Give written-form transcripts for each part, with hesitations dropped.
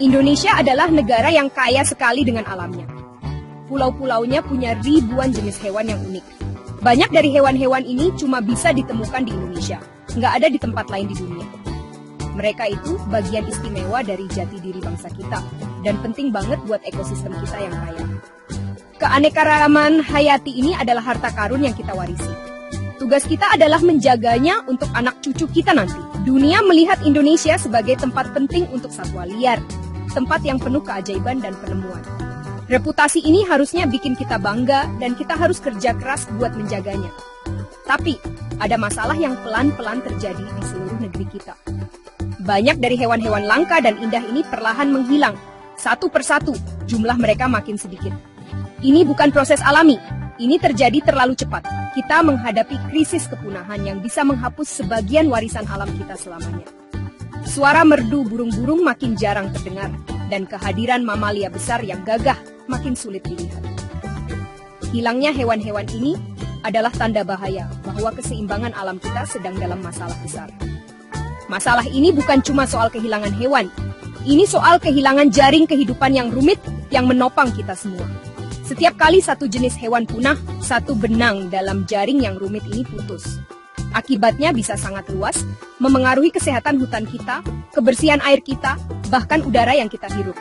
Indonesia adalah negara yang kaya sekali dengan alamnya. Pulau-pulaunya punya ribuan jenis hewan yang unik. Banyak dari hewan-hewan ini cuma bisa ditemukan di Indonesia, nggak ada di tempat lain di dunia. Mereka itu bagian istimewa dari jati diri bangsa kita, dan penting banget buat ekosistem kita yang kaya. Keanekaragaman hayati ini adalah harta karun yang kita warisi. Tugas kita adalah menjaganya untuk anak cucu kita nanti. Dunia melihat Indonesia sebagai tempat penting untuk satwa liar, tempat yang penuh keajaiban dan penemuan. Reputasi ini harusnya bikin kita bangga dan kita harus kerja keras buat menjaganya. Tapi, ada masalah yang pelan-pelan terjadi di seluruh negeri kita. Banyak dari hewan-hewan langka dan indah ini perlahan menghilang. Satu persatu, jumlah mereka makin sedikit. Ini bukan proses alami, ini terjadi terlalu cepat. Kita menghadapi krisis kepunahan yang bisa menghapus sebagian warisan alam kita selamanya. Suara merdu burung-burung makin jarang terdengar, dan kehadiran mamalia besar yang gagah makin sulit dilihat. Hilangnya hewan-hewan ini adalah tanda bahaya bahwa keseimbangan alam kita sedang dalam masalah besar. Masalah ini bukan cuma soal kehilangan hewan, ini soal kehilangan jaring kehidupan yang rumit yang menopang kita semua. Setiap kali satu jenis hewan punah, satu benang dalam jaring yang rumit ini putus. Akibatnya bisa sangat luas, memengaruhi kesehatan hutan kita, kebersihan air kita, bahkan udara yang kita hirup.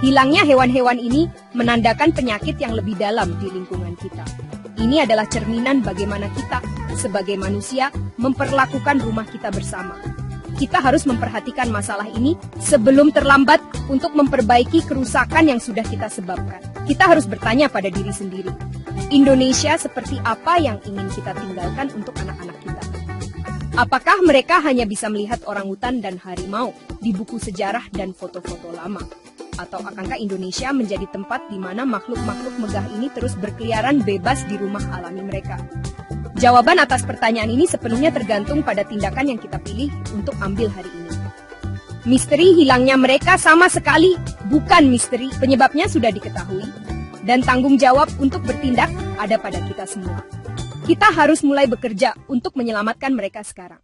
Hilangnya hewan-hewan ini menandakan penyakit yang lebih dalam di lingkungan kita. Ini adalah cerminan bagaimana kita, sebagai manusia, memperlakukan rumah kita bersama. Kita harus memperhatikan masalah ini sebelum terlambat untuk memperbaiki kerusakan yang sudah kita sebabkan. Kita harus bertanya pada diri sendiri, Indonesia seperti apa yang ingin kita tinggalkan untuk anak-anak kita? Apakah mereka hanya bisa melihat orangutan dan harimau di buku sejarah dan foto-foto lama? Atau akankah Indonesia menjadi tempat di mana makhluk-makhluk megah ini terus berkeliaran bebas di rumah alami mereka? Jawaban atas pertanyaan ini sepenuhnya tergantung pada tindakan yang kita pilih untuk ambil hari ini. Misteri hilangnya mereka sama sekali bukan misteri, penyebabnya sudah diketahui, dan tanggung jawab untuk bertindak ada pada kita semua. Kita harus mulai bekerja untuk menyelamatkan mereka sekarang.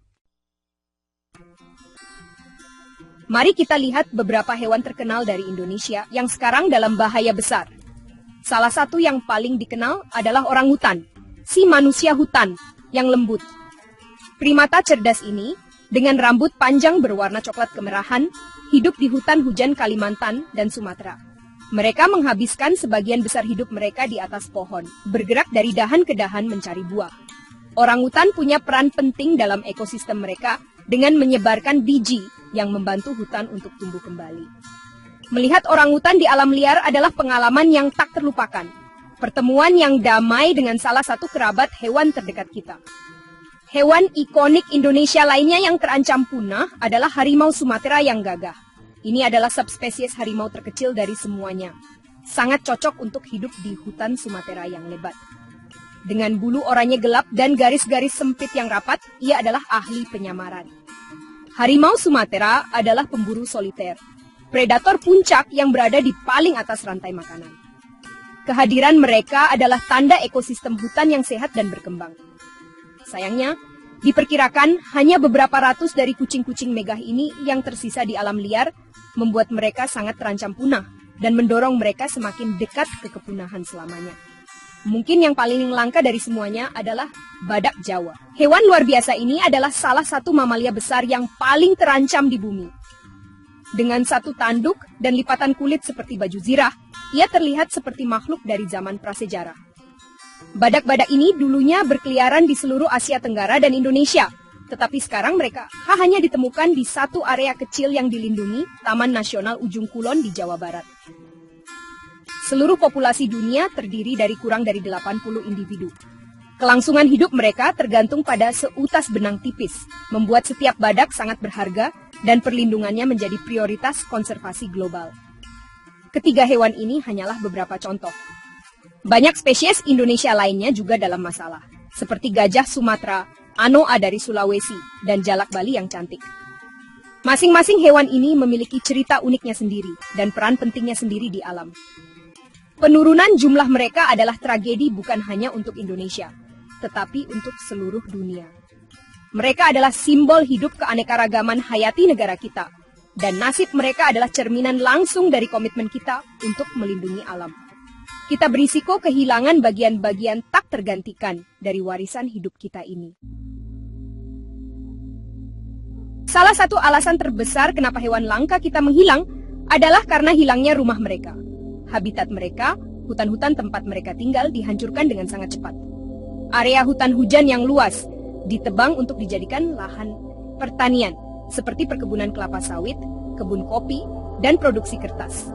Mari kita lihat beberapa hewan terkenal dari Indonesia yang sekarang dalam bahaya besar. Salah satu yang paling dikenal adalah orangutan, si manusia hutan yang lembut. Primata cerdas ini, dengan rambut panjang berwarna coklat kemerahan, hidup di hutan hujan Kalimantan dan Sumatera. Mereka menghabiskan sebagian besar hidup mereka di atas pohon, bergerak dari dahan ke dahan mencari buah. Orangutan punya peran penting dalam ekosistem mereka dengan menyebarkan biji yang membantu hutan untuk tumbuh kembali. Melihat orangutan di alam liar adalah pengalaman yang tak terlupakan. Pertemuan yang damai dengan salah satu kerabat hewan terdekat kita. Hewan ikonik Indonesia lainnya yang terancam punah adalah harimau Sumatera yang gagah. Ini adalah subspesies harimau terkecil dari semuanya. Sangat cocok untuk hidup di hutan Sumatera yang lebat. Dengan bulu oranye gelap dan garis-garis sempit yang rapat, ia adalah ahli penyamaran. Harimau Sumatera adalah pemburu soliter, predator puncak yang berada di paling atas rantai makanan. Kehadiran mereka adalah tanda ekosistem hutan yang sehat dan berkembang. Sayangnya, diperkirakan hanya beberapa ratus dari kucing-kucing megah ini yang tersisa di alam liar membuat mereka sangat terancam punah dan mendorong mereka semakin dekat ke kepunahan selamanya. Mungkin yang paling langka dari semuanya adalah badak Jawa. Hewan luar biasa ini adalah salah satu mamalia besar yang paling terancam di bumi. Dengan satu tanduk dan lipatan kulit seperti baju zirah, ia terlihat seperti makhluk dari zaman prasejarah. Badak-badak ini dulunya berkeliaran di seluruh Asia Tenggara dan Indonesia, tetapi sekarang mereka hanya ditemukan di satu area kecil yang dilindungi, Taman Nasional Ujung Kulon di Jawa Barat. Seluruh populasi dunia terdiri dari kurang dari 80 individu. Kelangsungan hidup mereka tergantung pada seutas benang tipis, membuat setiap badak sangat berharga dan perlindungannya menjadi prioritas konservasi global. Ketiga hewan ini hanyalah beberapa contoh. Banyak spesies Indonesia lainnya juga dalam masalah, seperti gajah Sumatera, anoa dari Sulawesi, dan jalak Bali yang cantik. Masing-masing hewan ini memiliki cerita uniknya sendiri dan peran pentingnya sendiri di alam. Penurunan jumlah mereka adalah tragedi bukan hanya untuk Indonesia, tetapi untuk seluruh dunia. Mereka adalah simbol hidup keanekaragaman hayati negara kita, dan nasib mereka adalah cerminan langsung dari komitmen kita untuk melindungi alam. Kita berisiko kehilangan bagian-bagian tak tergantikan dari warisan hidup kita ini. Salah satu alasan terbesar kenapa hewan langka kita menghilang adalah karena hilangnya rumah mereka. Habitat mereka, hutan-hutan tempat mereka tinggal dihancurkan dengan sangat cepat. Area hutan hujan yang luas ditebang untuk dijadikan lahan pertanian, seperti perkebunan kelapa sawit, kebun kopi, dan produksi kertas.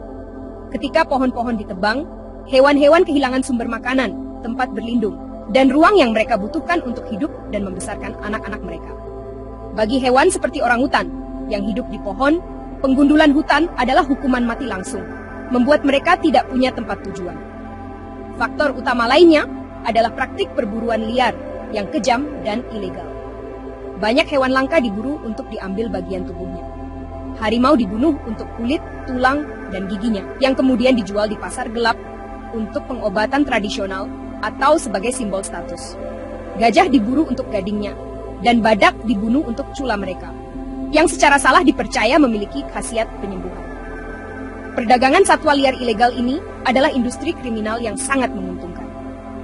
Ketika pohon-pohon ditebang, hewan-hewan kehilangan sumber makanan, tempat berlindung, dan ruang yang mereka butuhkan untuk hidup dan membesarkan anak-anak mereka. Bagi hewan seperti orangutan yang hidup di pohon, penggundulan hutan adalah hukuman mati langsung, membuat mereka tidak punya tempat tujuan. Faktor utama lainnya adalah praktik perburuan liar yang kejam dan ilegal. Banyak hewan langka diburu untuk diambil bagian tubuhnya. Harimau dibunuh untuk kulit, tulang, dan giginya, yang kemudian dijual di pasar gelap untuk pengobatan tradisional atau sebagai simbol status. Gajah diburu untuk gadingnya, dan badak dibunuh untuk cula mereka, yang secara salah dipercaya memiliki khasiat penyembuhan. Perdagangan satwa liar ilegal ini adalah industri kriminal yang sangat menguntungkan.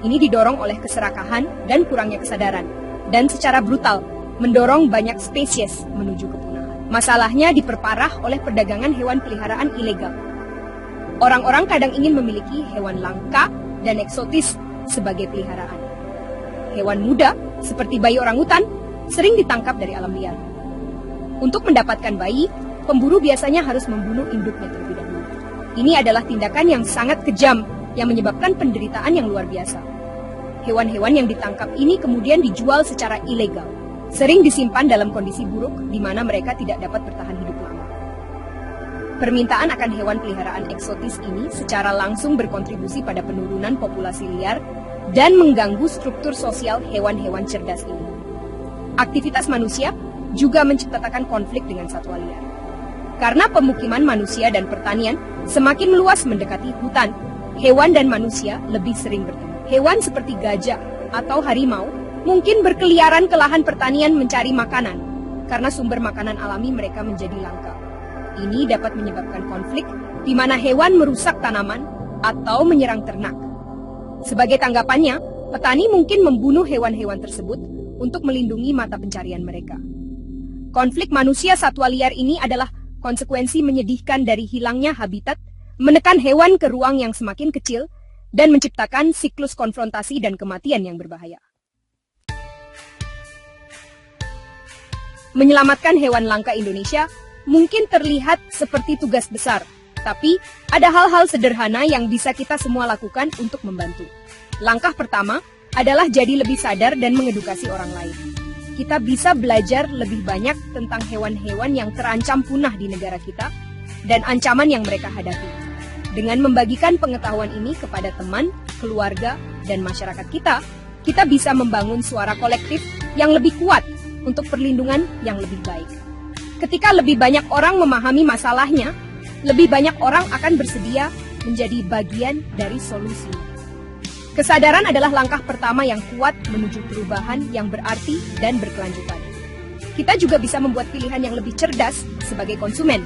Ini didorong oleh keserakahan dan kurangnya kesadaran, dan secara brutal mendorong banyak spesies menuju kepunahan. Masalahnya diperparah oleh perdagangan hewan peliharaan ilegal. Orang-orang kadang ingin memiliki hewan langka dan eksotis sebagai peliharaan. Hewan muda, seperti bayi orangutan, sering ditangkap dari alam liar. Untuk mendapatkan bayi, pemburu biasanya harus membunuh induknya terlebih dahulu. Ini adalah tindakan yang sangat kejam yang menyebabkan penderitaan yang luar biasa. Hewan-hewan yang ditangkap ini kemudian dijual secara ilegal, sering disimpan dalam kondisi buruk di mana mereka tidak dapat bertahan hidup lama. Permintaan akan hewan peliharaan eksotis ini secara langsung berkontribusi pada penurunan populasi liar dan mengganggu struktur sosial hewan-hewan cerdas ini. Aktivitas manusia juga menciptakan konflik dengan satwa liar. Karena pemukiman manusia dan pertanian semakin meluas mendekati hutan, hewan dan manusia lebih sering bertemu. Hewan seperti gajah atau harimau mungkin berkeliaran ke lahan pertanian mencari makanan, karena sumber makanan alami mereka menjadi langka. Ini dapat menyebabkan konflik di mana hewan merusak tanaman atau menyerang ternak. Sebagai tanggapannya, petani mungkin membunuh hewan-hewan tersebut untuk melindungi mata pencarian mereka. Konflik manusia satwa liar ini adalah konsekuensi menyedihkan dari hilangnya habitat, menekan hewan ke ruang yang semakin kecil, dan menciptakan siklus konfrontasi dan kematian yang berbahaya. Menyelamatkan hewan langka Indonesia mungkin terlihat seperti tugas besar, tapi ada hal-hal sederhana yang bisa kita semua lakukan untuk membantu. Langkah pertama adalah jadi lebih sadar dan mengedukasi orang lain. Kita bisa belajar lebih banyak tentang hewan-hewan yang terancam punah di negara kita dan ancaman yang mereka hadapi. Dengan membagikan pengetahuan ini kepada teman, keluarga, dan masyarakat kita, kita bisa membangun suara kolektif yang lebih kuat untuk perlindungan yang lebih baik. Ketika lebih banyak orang memahami masalahnya, lebih banyak orang akan bersedia menjadi bagian dari solusi. Kesadaran adalah langkah pertama yang kuat menuju perubahan yang berarti dan berkelanjutan. Kita juga bisa membuat pilihan yang lebih cerdas sebagai konsumen.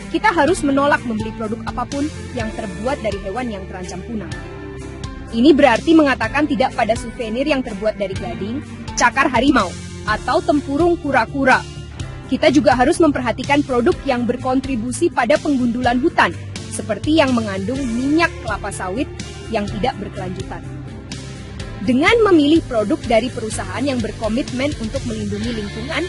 Kita harus menolak membeli produk apapun yang terbuat dari hewan yang terancam punah. Ini berarti mengatakan tidak pada souvenir yang terbuat dari gading, cakar harimau, atau tempurung kura-kura. Kita juga harus memperhatikan produk yang berkontribusi pada penggundulan hutan, seperti yang mengandung minyak kelapa sawit yang tidak berkelanjutan. Dengan memilih produk dari perusahaan yang berkomitmen untuk melindungi lingkungan,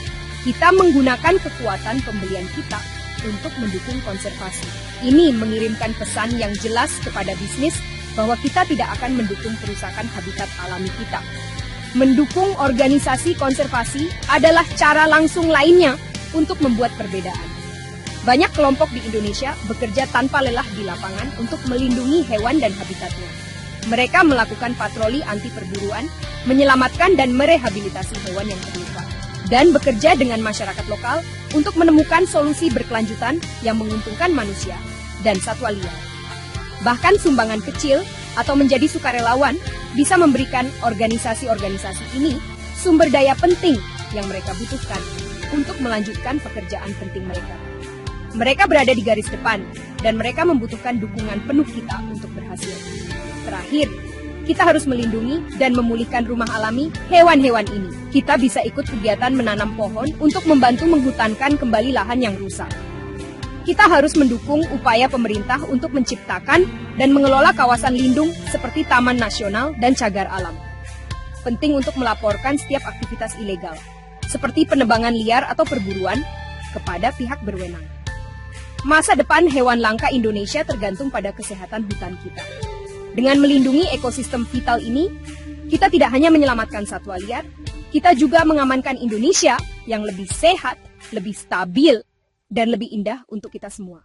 kita menggunakan kekuatan pembelian kita untuk mendukung konservasi. Ini mengirimkan pesan yang jelas kepada bisnis bahwa kita tidak akan mendukung perusakan habitat alami kita. Mendukung organisasi konservasi adalah cara langsung lainnya untuk membuat perbedaan. Banyak kelompok di Indonesia bekerja tanpa lelah di lapangan untuk melindungi hewan dan habitatnya. Mereka melakukan patroli anti perburuan, menyelamatkan dan merehabilitasi hewan yang terluka, dan bekerja dengan masyarakat lokal untuk menemukan solusi berkelanjutan yang menguntungkan manusia dan satwa liar. Bahkan sumbangan kecil atau menjadi sukarelawan bisa memberikan organisasi-organisasi ini sumber daya penting yang mereka butuhkan untuk melanjutkan pekerjaan penting mereka. Mereka berada di garis depan, dan mereka membutuhkan dukungan penuh kita untuk berhasil. Terakhir, kita harus melindungi dan memulihkan rumah alami hewan-hewan ini. Kita bisa ikut kegiatan menanam pohon untuk membantu menghutankan kembali lahan yang rusak. Kita harus mendukung upaya pemerintah untuk menciptakan dan mengelola kawasan lindung seperti taman nasional dan cagar alam. Penting untuk melaporkan setiap aktivitas ilegal, seperti penebangan liar atau perburuan, kepada pihak berwenang. Masa depan hewan langka Indonesia tergantung pada kesehatan hutan kita. Dengan melindungi ekosistem vital ini, kita tidak hanya menyelamatkan satwa liar, kita juga mengamankan Indonesia yang lebih sehat, lebih stabil, dan lebih indah untuk kita semua.